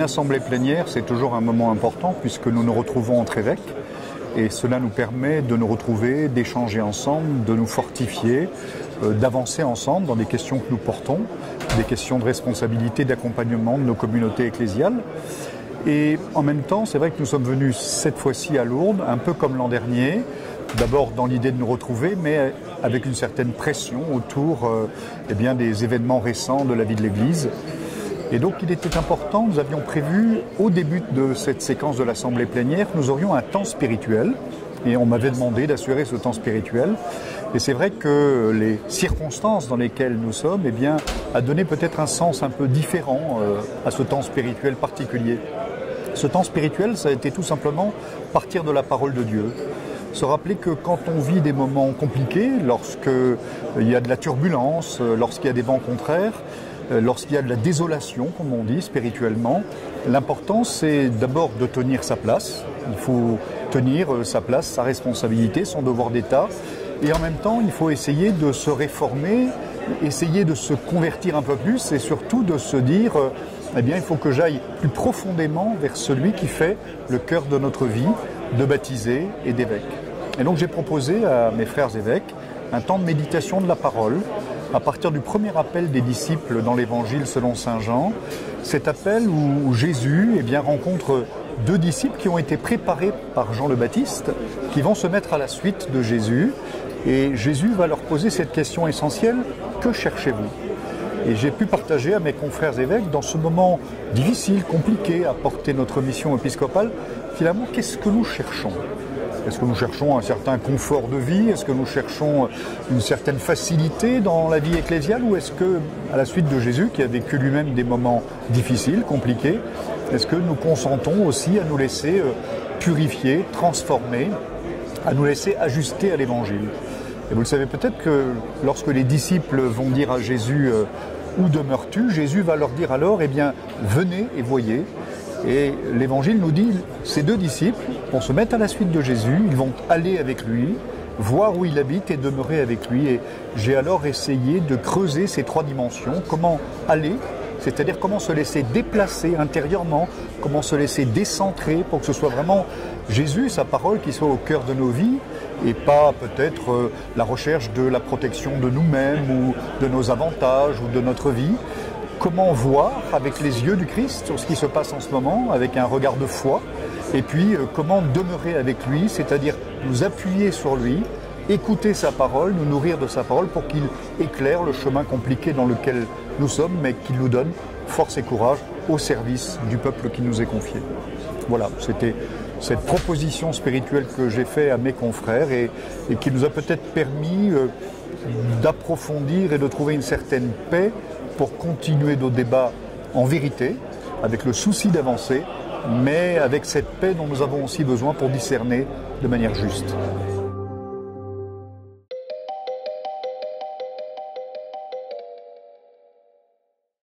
Une assemblée plénière, c'est toujours un moment important puisque nous nous retrouvons entre évêques et cela nous permet de nous retrouver, d'échanger ensemble, de nous fortifier, d'avancer ensemble dans des questions que nous portons, des questions de responsabilité, d'accompagnement de nos communautés ecclésiales. Et en même temps, c'est vrai que nous sommes venus cette fois-ci à Lourdes, un peu comme l'an dernier, d'abord dans l'idée de nous retrouver, mais avec une certaine pression autour des événements récents de la vie de l'Église. Et donc il était important, nous avions prévu au début de cette séquence de l'Assemblée plénière, nous aurions un temps spirituel, et on m'avait demandé d'assurer ce temps spirituel. Et c'est vrai que les circonstances dans lesquelles nous sommes a donné peut-être un sens un peu différent à ce temps spirituel particulier. Ce temps spirituel, ça a été tout simplement partir de la parole de Dieu. Se rappeler que quand on vit des moments compliqués, lorsqu'il y a de la turbulence, lorsqu'il y a des vents contraires, lorsqu'il y a de la désolation, comme on dit spirituellement, l'important c'est d'abord de tenir sa place. Il faut tenir sa place, sa responsabilité, son devoir d'État. Et en même temps, il faut essayer de se réformer, essayer de se convertir un peu plus et surtout de se dire il faut que j'aille plus profondément vers celui qui fait le cœur de notre vie, de baptisé et d'évêque. Et donc j'ai proposé à mes frères évêques un temps de méditation de la parole à partir du premier appel des disciples dans l'Évangile selon saint Jean, cet appel où Jésus rencontre deux disciples qui ont été préparés par Jean le Baptiste, qui vont se mettre à la suite de Jésus. Et Jésus va leur poser cette question essentielle, que cherchez-vous ? Et j'ai pu partager à mes confrères évêques, dans ce moment difficile, compliqué, à porter notre mission épiscopale, finalement, qu'est-ce que nous cherchons ? Est-ce que nous cherchons un certain confort de vie ? Est-ce que nous cherchons une certaine facilité dans la vie ecclésiale ? Ou est-ce que, à la suite de Jésus, qui a vécu lui-même des moments difficiles, compliqués, est-ce que nous consentons aussi à nous laisser purifier, transformer, à nous laisser ajuster à l'Évangile ? Et vous le savez peut-être que lorsque les disciples vont dire à Jésus « Où demeures-tu ?», Jésus va leur dire alors « Venez et voyez ». Et l'Évangile nous dit, ces deux disciples vont se mettre à la suite de Jésus, ils vont aller avec lui, voir où il habite et demeurer avec lui. Et j'ai alors essayé de creuser ces trois dimensions, comment aller, c'est-à-dire comment se laisser déplacer intérieurement, comment se laisser décentrer pour que ce soit vraiment Jésus, sa parole, qui soit au cœur de nos vies, et pas peut-être la recherche de la protection de nous-mêmes ou de nos avantages ou de notre vie. Comment voir avec les yeux du Christ sur ce qui se passe en ce moment, avec un regard de foi, et puis comment demeurer avec lui, c'est-à-dire nous appuyer sur lui, écouter sa parole, nous nourrir de sa parole pour qu'il éclaire le chemin compliqué dans lequel nous sommes, mais qu'il nous donne force et courage au service du peuple qui nous est confié. Voilà, c'était cette proposition spirituelle que j'ai faite à mes confrères et qui nous a peut-être permis d'approfondir et de trouver une certaine paix pour continuer nos débats en vérité, avec le souci d'avancer, mais avec cette paix dont nous avons aussi besoin pour discerner de manière juste.